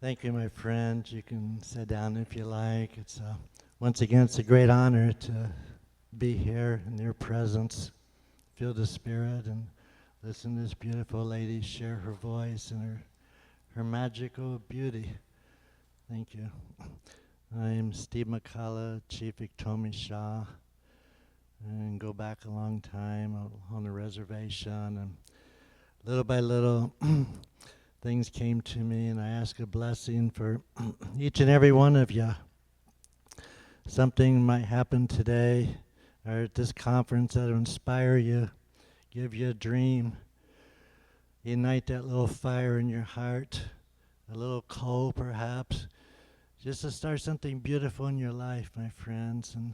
Thank you, my friend. You can sit down if you like. Once again, it's a great honor to be here in your presence, feel the spirit, and listen to this beautiful lady share her voice and her magical beauty. Thank you. I'm Steve McCullough, Chief Iktomi Shah, and go back a long time on the reservation. And little by little, things came to me, and I ask a blessing for each and every one of you. Something might happen today or at this conference that will inspire you, give you a dream, ignite that little fire in your heart, a little coal perhaps, just to start something beautiful in your life, my friends. And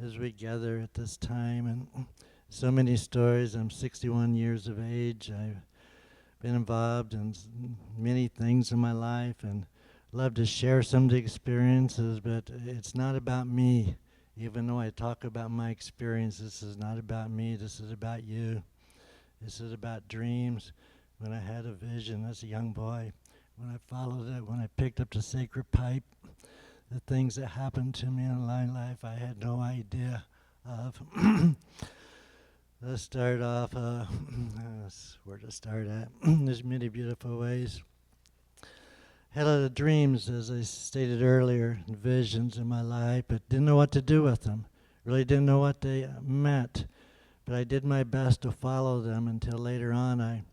as we gather at this time, and so many stories. I'm 61 years of age. I've been involved in many things in my life and love to share some of the experiences, but it's not about me. Even though I talk about my experience, this is not about me. This is about you. This is about dreams. When I had a vision as a young boy, when I followed it, when I picked up the sacred pipe, the things that happened to me in my life I had no idea of. Let's start off, where to start at. There's many beautiful ways. Had a lot of dreams, as I stated earlier, and visions in my life, but didn't know what to do with them. Really didn't know what they meant, but I did my best to follow them until later on I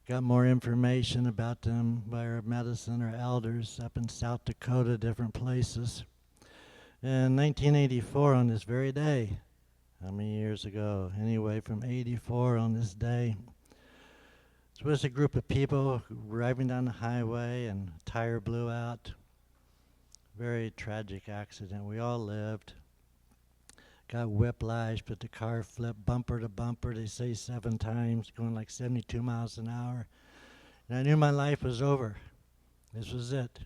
got more information about them by our medicine or elders up in South Dakota, different places. In 1984, on this very day, how many years ago? Anyway, from 84 on this day, it was a group of people driving down the highway and a tire blew out. Very tragic accident. We all lived. Got whiplash, but the car flipped bumper to bumper, they say 7 times, going like 72 miles an hour. And I knew my life was over. This was it.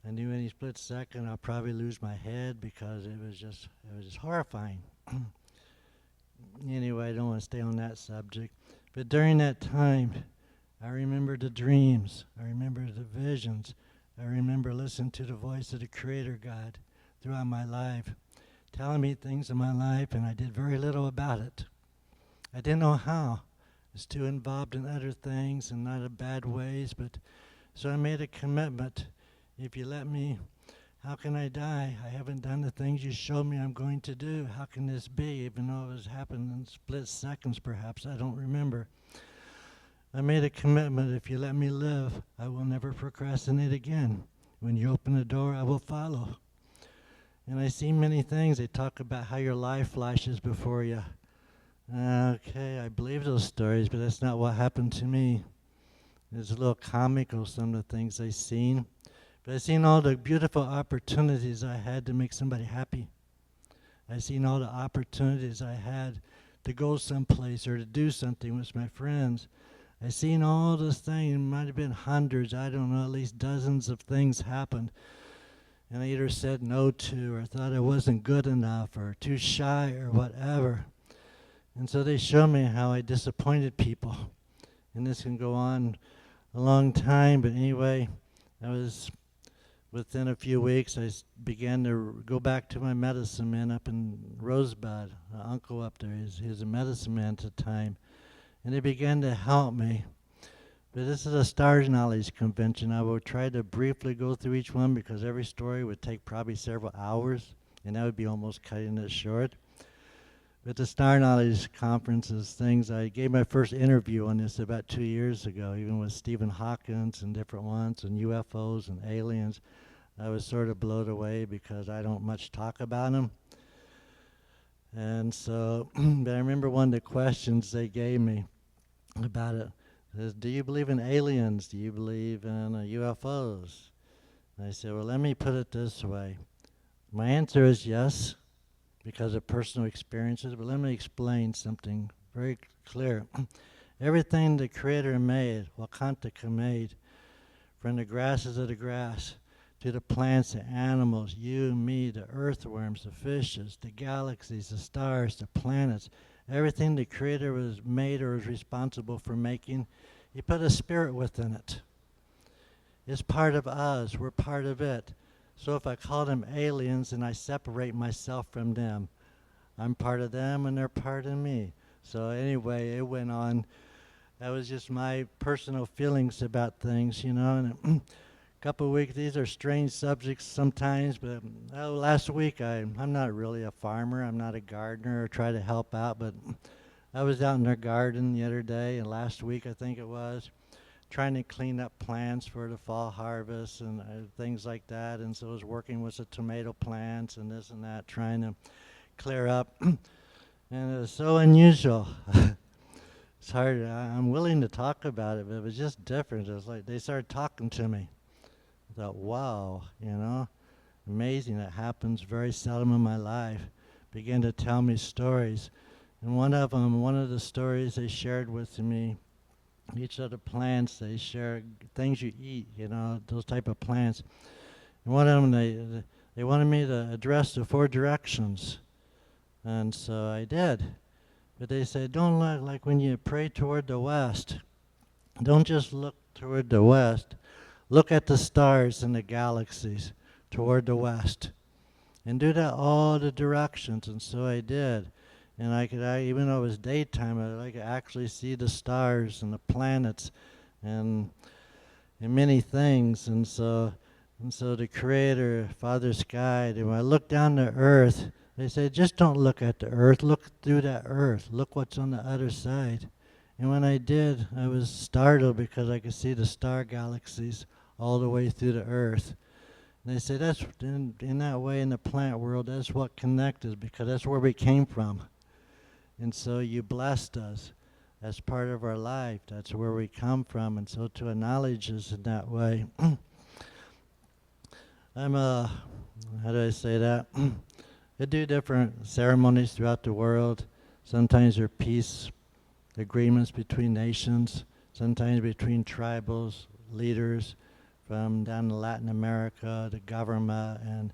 I knew any split second I'll probably lose my head because it was just horrifying. Anyway, I don't want to stay on that subject. But during that time, I remember the dreams. I remember the visions. I remember listening to the voice of the Creator God throughout my life, telling me things in my life, and I did very little about it. I didn't know how. I was too involved in other things and not in bad ways, but so I made a commitment. If you let me, how can I die? I haven't done the things you showed me I'm going to do. How can this be? Even though it was happening in split seconds, perhaps, I don't remember. I made a commitment. If you let me live, I will never procrastinate again. When you open the door, I will follow. And I see many things. They talk about how your life flashes before you. Okay, I believe those stories, but that's not what happened to me. It's a little comical, some of the things I've seen. But I've seen all the beautiful opportunities I had to make somebody happy. I've seen all the opportunities I had to go someplace or to do something with my friends. I've seen all those things. It might have been hundreds, I don't know, at least dozens of things happened. And I either said no to or thought I wasn't good enough or too shy or whatever. And so they show me how I disappointed people. And this can go on a long time, but anyway, within a few weeks, I began to go back to my medicine man up in Rosebud. My uncle up there, he was a medicine man at the time. And they began to help me. But this is a Stars Knowledge convention. I will try to briefly go through each one because every story would take probably several hours, and that would be almost cutting it short. But the Star Knowledge conference is things, I gave my first interview on this about 2 years ago, even with Stephen Hawkins and different ones, and UFOs and aliens. I was sort of blown away because I don't much talk about them. And so, but I remember one of the questions they gave me about it is, do you believe in aliens? Do you believe in UFOs? And I said, well, let me put it this way. My answer is yes, because of personal experiences, but let me explain something very clear. Everything the Creator made, Wakantaka made, from the grasses of the grass, to the plants, the animals, you, me, the earthworms, the fishes, the galaxies, the stars, the planets, everything the Creator was made or was responsible for making, He put a spirit within it. It's part of us. We're part of it. So if I call them aliens and I separate myself from them, I'm part of them and they're part of me. So anyway, it went on. That was just my personal feelings about things, And a couple of weeks, these are strange subjects sometimes, but last week I'm not really a farmer. I'm not a gardener or try to help out, but I was out in their garden the other day, and last week I think it was, trying to clean up plants for the fall harvest and things like that. And so I was working with the tomato plants and this and that, trying to clear up. And it was so unusual. It's hard. I'm willing to talk about it, but it was just different. It was like they started talking to me. I thought, wow, amazing. It happens very seldom in my life. Began to tell me stories. And one of the stories they shared with me, each of the plants, they share things you eat, those type of plants. And one of them, they wanted me to address the 4 directions. And so I did. But they said, don't look like when you pray toward the west. Don't just look toward the west. Look at the stars and the galaxies toward the west. And do that all the directions. And so I did. And even though it was daytime, I could actually see the stars and the planets and many things. And so the Creator, Father Sky, when I looked down to earth, they said, just don't look at the earth, look through that earth, look what's on the other side. And when I did, I was startled because I could see the star galaxies all the way through the earth. And they said, that's in that way in the plant world, that's what connects us, because that's where we came from. And so you blessed us. That's part of our life. That's where we come from. And so to acknowledge us in that way. How do I say that? They do different ceremonies throughout the world. Sometimes there are peace agreements between nations, sometimes between tribals, leaders from down in Latin America, the government, and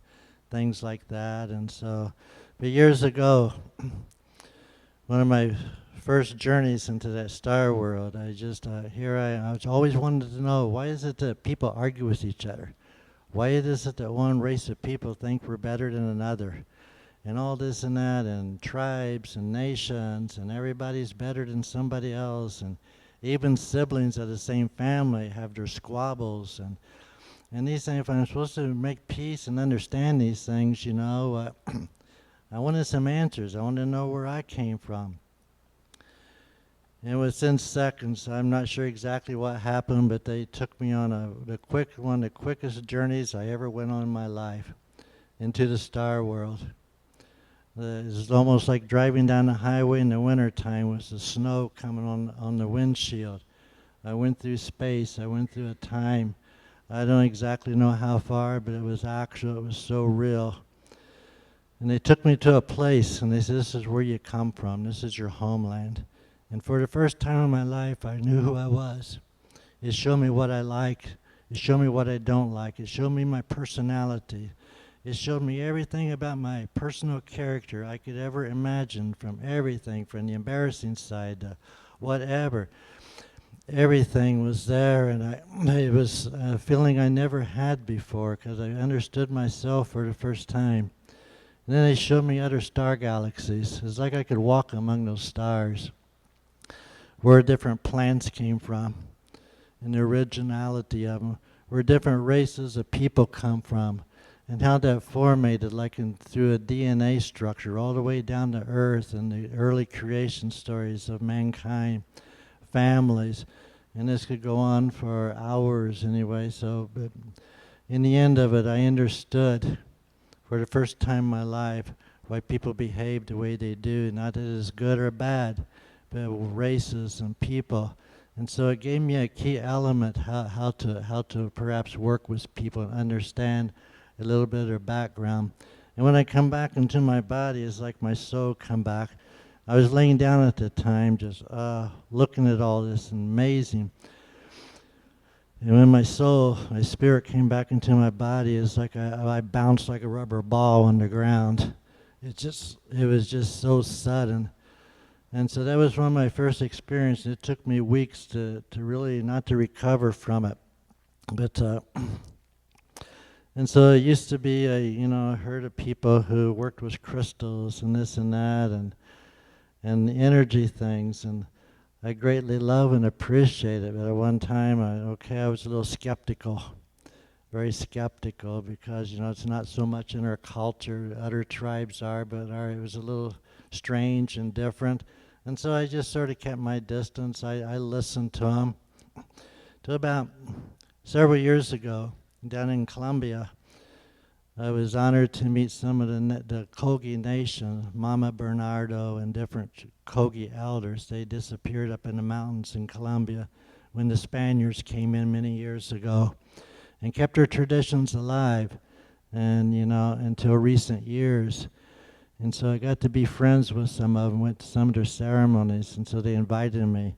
things like that. And so, but years ago, one of my first journeys into that star world, I was always wanted to know, why is it that people argue with each other? Why is it that one race of people think we're better than another? And all this and that, and tribes and nations, and everybody's better than somebody else, and even siblings of the same family have their squabbles, and these things. If I'm supposed to make peace and understand these things, I wanted some answers. I wanted to know where I came from. And within seconds, I'm not sure exactly what happened, but they took me on one of the quickest journeys I ever went on in my life into the star world. It's almost like driving down the highway in the wintertime with the snow coming on the windshield. I went through space. I went through a time. I don't exactly know how far, but it was actual. It was so real. And they took me to a place, and they said, this is where you come from. This is your homeland. And for the first time in my life, I knew who I was. It showed me what I like. It showed me what I don't like. It showed me my personality. It showed me everything about my personal character I could ever imagine, from everything, from the embarrassing side to whatever. Everything was there, and it was a feeling I never had before, because I understood myself for the first time. And then they showed me other star galaxies. It's like I could walk among those stars, where different plants came from, and the originality of them, where different races of people come from, and how that formated, through a DNA structure, all the way down to Earth and the early creation stories of mankind, families, and this could go on for hours anyway. So, but in the end of it, I understood for the first time in my life why people behave the way they do. Not that it's good or bad, but races and people. And so it gave me a key element how to perhaps work with people and understand a little bit of their background. And when I come back into my body, it's like my soul come back. I was laying down at the time, just looking at all this, amazing. And when my spirit came back into my body, it's like I bounced like a rubber ball on the ground. It was just so sudden. And so that was one of my first experiences. It took me weeks to really not to recover from it. But and so it used to be a herd of people who worked with crystals and this and that and energy things, and I greatly love and appreciate it. But at one time, I was a little skeptical, very skeptical, because it's not so much in our culture. Other tribes are, but it was a little strange and different, and so I just sort of kept my distance. I listened to them. Till about several years ago, down in Colombia, I was honored to meet some of the Kogi Nation, Mama Bernardo and different Kogi elders. They disappeared up in the mountains in Colombia when the Spaniards came in many years ago and kept their traditions alive, and until recent years. And so I got to be friends with some of them, went to some of their ceremonies, and so they invited me.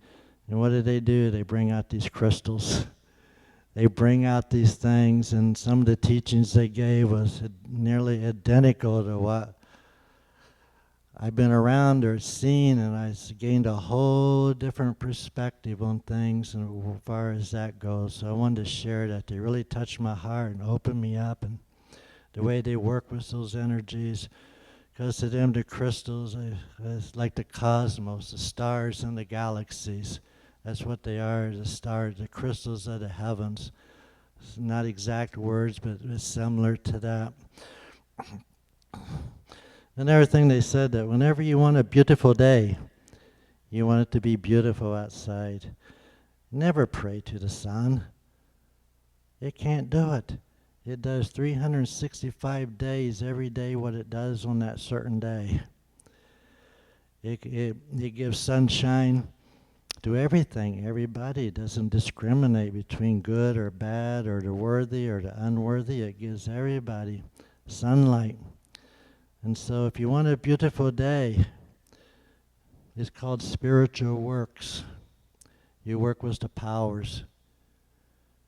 And what did? They bring out these crystals. They bring out these things, and some of the teachings they gave was nearly identical to what I've been around or seen, and I gained a whole different perspective on things and as far as that goes. So I wanted to share that. They really touched my heart and opened me up, and the way they work with those energies, because to them the crystals is like the cosmos, the stars and the galaxies. That's what they are, the stars, the crystals of the heavens. It's not exact words, but it's similar to that. Another thing they said, that whenever you want a beautiful day, you want it to be beautiful outside. Never pray to the sun. It can't do it. It does 365 days every day what it does on that certain day. It gives sunshine to everything, everybody. It doesn't discriminate between good or bad or the worthy or the unworthy. It gives everybody sunlight. And so if you want a beautiful day, it's called spiritual works. You work with the powers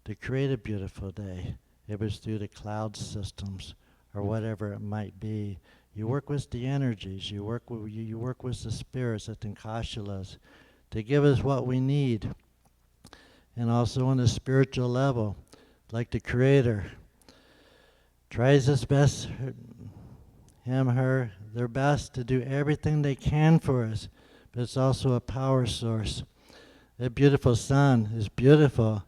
to create a beautiful day. It was through the cloud systems or whatever it might be. You work with the energies. You work with the spirits, the Tinkashalas, to give us what we need. And also on a spiritual level, like the Creator tries his best, their best to do everything they can for us, but it's also a power source. That beautiful sun is beautiful,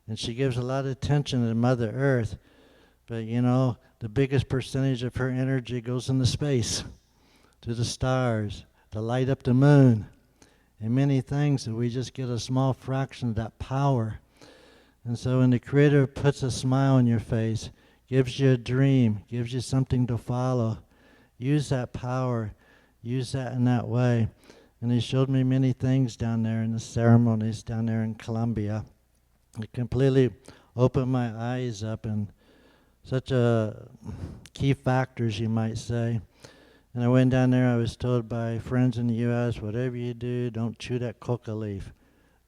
and she gives a lot of attention to Mother Earth, but the biggest percentage of her energy goes into space, to the stars, to light up the moon, and many things that we just get a small fraction of that power. And so when the Creator puts a smile on your face, gives you a dream, gives you something to follow, use that power, use that in that way. And he showed me many things down there in the ceremonies down there in Colombia. It completely opened my eyes up, and such a key factors, you might say. And I went down there, I was told by friends in the U.S., whatever you do, don't chew that coca leaf.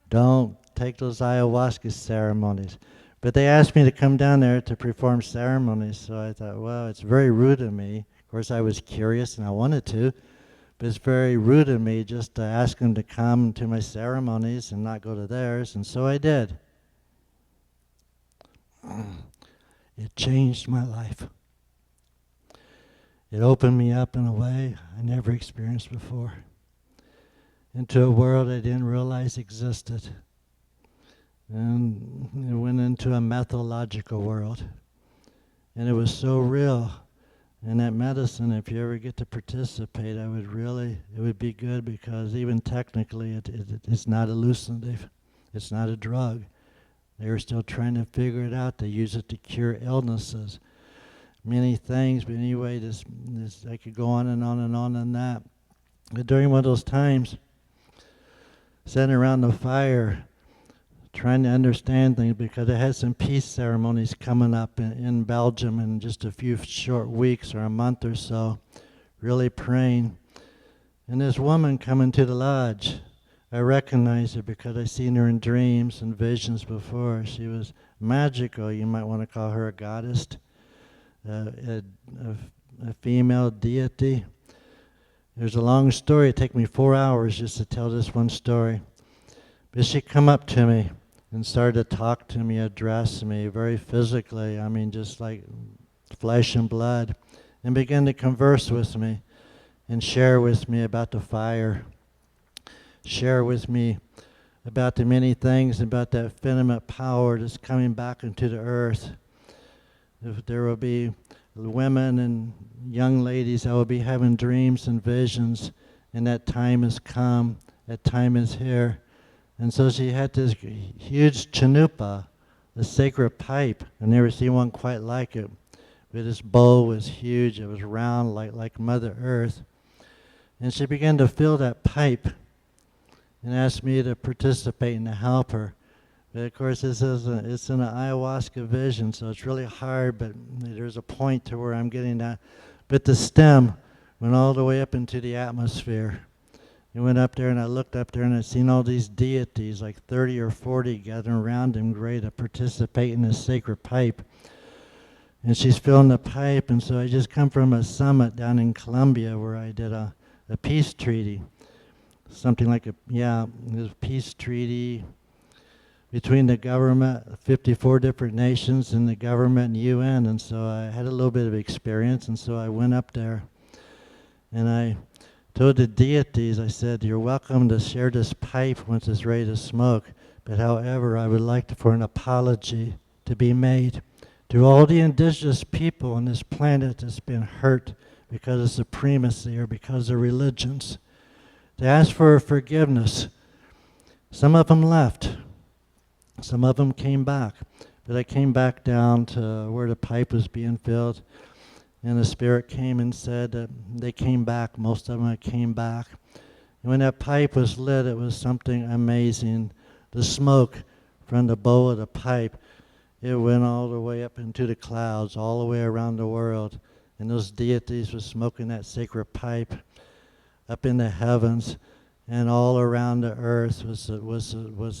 Don't take those ayahuasca ceremonies. But they asked me to come down there to perform ceremonies, so I thought, well, it's very rude of me. Of course, I was curious and I wanted to, but it's very rude of me just to ask them to come to my ceremonies and not go to theirs, and so I did. It changed my life. It opened me up in a way I never experienced before, into a world I didn't realize existed. And it went into a methodological world. And it was so real. And that medicine, if you ever get to participate, it would be good, because even technically it's not hallucinative. It's not a drug. They were still trying to figure it out. They use it to cure illnesses, many things. But anyway, this I could go on and on and on and that. But during one of those times, sitting around the fire, trying to understand things, because I had some peace ceremonies coming up in Belgium in just a few short weeks or a month or so, really praying. And this woman coming to the lodge, I recognized her because I seen her in dreams and visions before. She was magical. You might want to call her a goddess, a female deity. There's a long story. It took me 4 hours just to tell this one story. But she come up to me and started to talk to me, address me very physically, I mean just like flesh and blood, and began to converse with me and share with me about the fire, share with me about the many things, about that phenomenal power that's coming back into the earth. If there will be women and young ladies that will be having dreams and visions, and that time has come, that time is here. And so she had this huge chanupa, the sacred pipe. I've never seen one quite like it. But this bowl was huge, it was round like Mother Earth. And she began to fill that pipe and asked me to participate and to help her. But of course it's an ayahuasca vision, so it's really hard, but there's a point to where I'm getting that. But the stem went all the way up into the atmosphere. It went up there, and I looked up there, and I seen all these deities, like 30 or 40, gathering around him, ready to participate in this sacred pipe. And she's filling the pipe, and so I just come from a summit down in Colombia where I did a peace treaty, something like it was a peace treaty between the government, 54 different nations, and the government and UN, and so I had a little bit of experience, and so I went up there, and I told the deities, I said, you're welcome to share this pipe once it's ready to smoke, but however, I would like for an apology to be made to all the indigenous people on this planet that's been hurt because of supremacy or because of religions, to ask for forgiveness. Some of them left. Some of them came back. But I came back down to where the pipe was being filled, and the Spirit came and said that they came back. Most of them came back. And when that pipe was lit, it was something amazing. The smoke from the bowl of the pipe, it went all the way up into the clouds, all the way around the world. And those deities were smoking that sacred pipe up in the heavens, and all around the earth was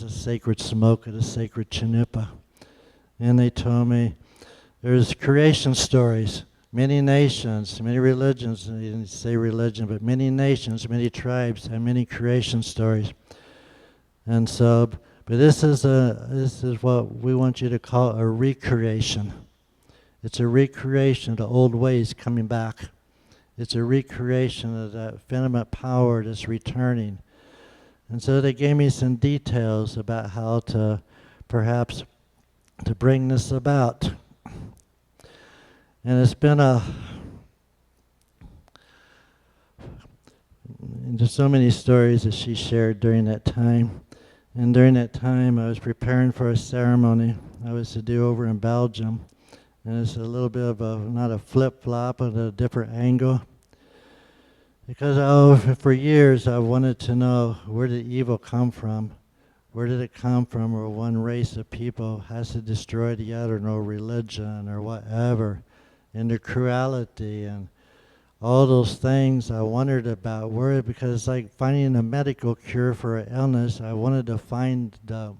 a sacred smoke of the sacred chanupa. And they told me there's creation stories. Many nations, many religions, they didn't say religion, but many nations, many tribes have many creation stories. And so, but this is what we want you to call a recreation. It's a recreation of the old ways coming back. It's a recreation of that phenomenal power that's returning. And so they gave me some details about how to perhaps to bring this about. And it's been and there's so many stories that she shared during that time. And during that time, I was preparing for a ceremony I was to do over in Belgium. And it's a little bit of not a flip-flop, but a different angle. Because for years I wanted to know, where did evil come from? Where did it come from? Or one race of people has to destroy the other, no religion or whatever. And the cruelty and all those things I wondered about. Because it's like finding a medical cure for an illness, I wanted to find the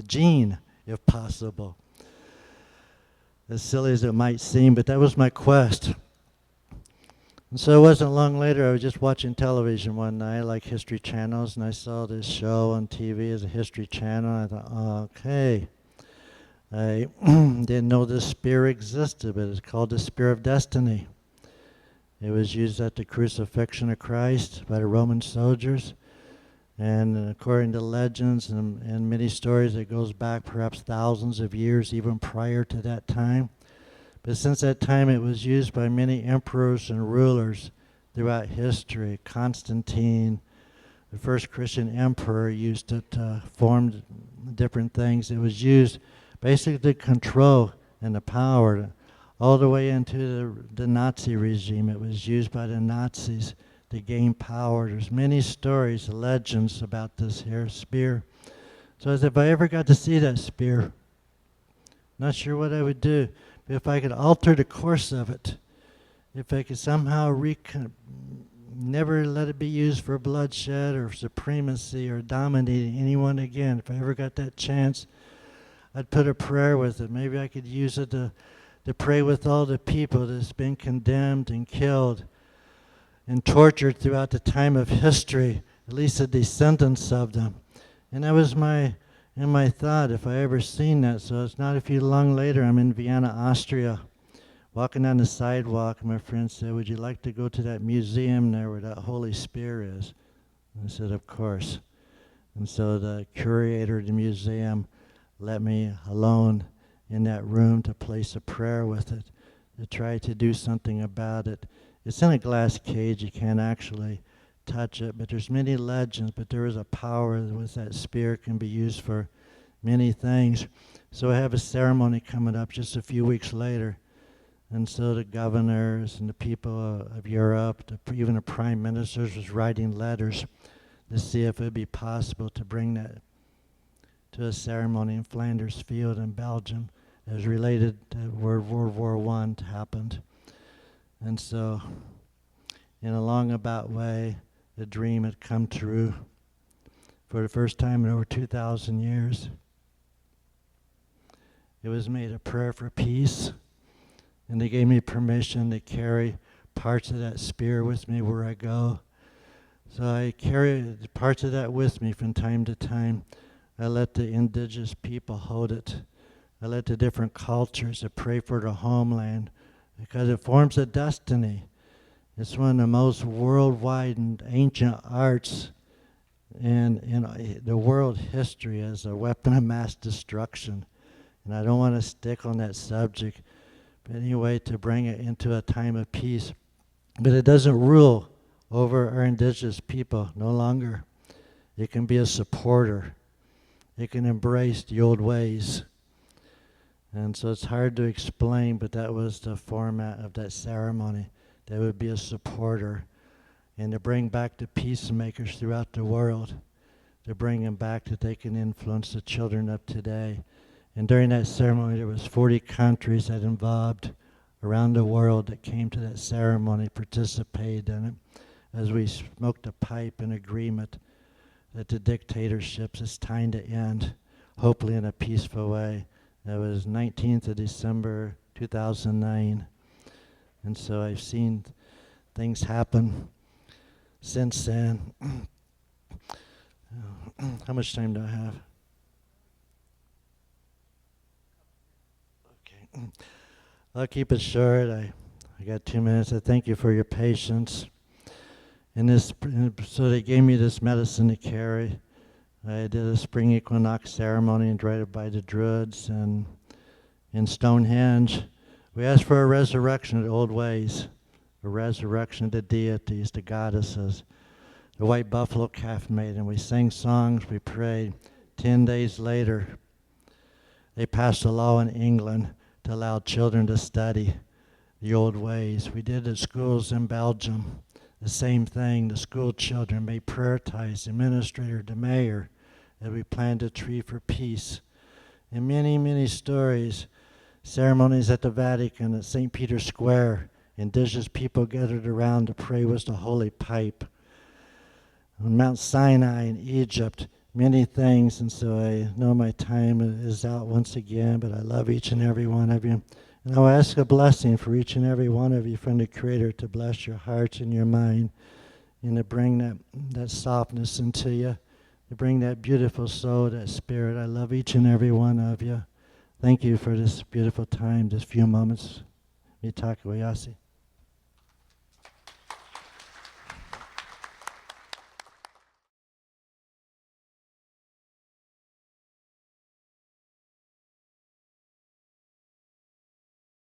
gene, if possible. As silly as it might seem, but that was my quest. And so it wasn't long later, I was just watching television one night, like History Channels, and I saw this show on TV as a History Channel. I thought, okay. I didn't know this spear existed, but it's called the Spear of Destiny. It was used at the crucifixion of Christ by the Roman soldiers. And according to legends and many stories, it goes back perhaps thousands of years, even prior to that time. But since that time, it was used by many emperors and rulers throughout history. Constantine, the first Christian emperor, used it to form different things. It was used basically to control and the power, all the way into the Nazi regime. It was used by the Nazis to gain power. There's many stories, legends about this here spear. So as if I ever got to see that spear, not sure what I would do. If I could alter the course of it, if I could somehow never let it be used for bloodshed or supremacy or dominating anyone again, if I ever got that chance, I'd put a prayer with it. Maybe I could use it to pray with all the people that's been condemned and killed and tortured throughout the time of history, at least the descendants of them. And that was my in my thought if I ever seen that. So it's not a few long later, I'm in Vienna, Austria, walking down the sidewalk, and my friend said, would you like to go to that museum there where that Holy Spear is? And I said, of course. And so the curator of the museum let me alone in that room to place a prayer with it, to try to do something about it. It's in a glass cage, you can't actually touch it, but there's many legends, but there is a power with that spear, can be used for many things. So I have a ceremony coming up just a few weeks later, and so the governors and the people of Europe, even the prime ministers was writing letters to see if it would be possible to bring that to a ceremony in Flanders Field in Belgium as related to where World War I happened. And so in a long about way, the dream had come true for the first time in over 2,000 years. It was made a prayer for peace, and they gave me permission to carry parts of that spear with me where I go. So I carry parts of that with me from time to time. I let the indigenous people hold it. I let the different cultures pray for the homeland because it forms a destiny. It's one of the most worldwide and ancient arts in the world history as a weapon of mass destruction. And I don't want to stick on that subject, but anyway, to bring it into a time of peace. But it doesn't rule over our indigenous people, no longer. It can be a supporter. It can embrace the old ways. And so it's hard to explain, but that was the format of that ceremony. They would be a supporter and to bring back the peacemakers throughout the world, to bring them back that they can influence the children of today. And during that ceremony, there was 40 countries that involved around the world that came to that ceremony, participated in it, as we smoked a pipe in agreement that the dictatorships is time to end, hopefully in a peaceful way. That was 19th of December, 2009. And so I've seen things happen since then. How much time do I have? Okay. I'll keep it short. I got 2 minutes. I thank you for your patience. So they gave me this medicine to carry. I did a spring equinox ceremony and right by the Druids, and in Stonehenge, we asked for a resurrection of the old ways, a resurrection of the deities, the goddesses, the white buffalo calf maiden. We sang songs, we prayed. 10 days later, they passed a law in England to allow children to study the old ways. We did at schools in Belgium. The same thing, the school children may prioritize the administrator, the mayor, that we planted a tree for peace. And many, many stories, ceremonies at the Vatican, at St. Peter's Square, indigenous people gathered around to pray with the holy pipe. On Mount Sinai in Egypt, many things, and so I know my time is out once again, but I love each and every one of you. And I'll ask a blessing for each and every one of you from the Creator to bless your hearts and your mind and to bring that softness into you, to bring that beautiful soul, that spirit. I love each and every one of you. Thank you for this beautiful time, this few moments. Mitakuayasi.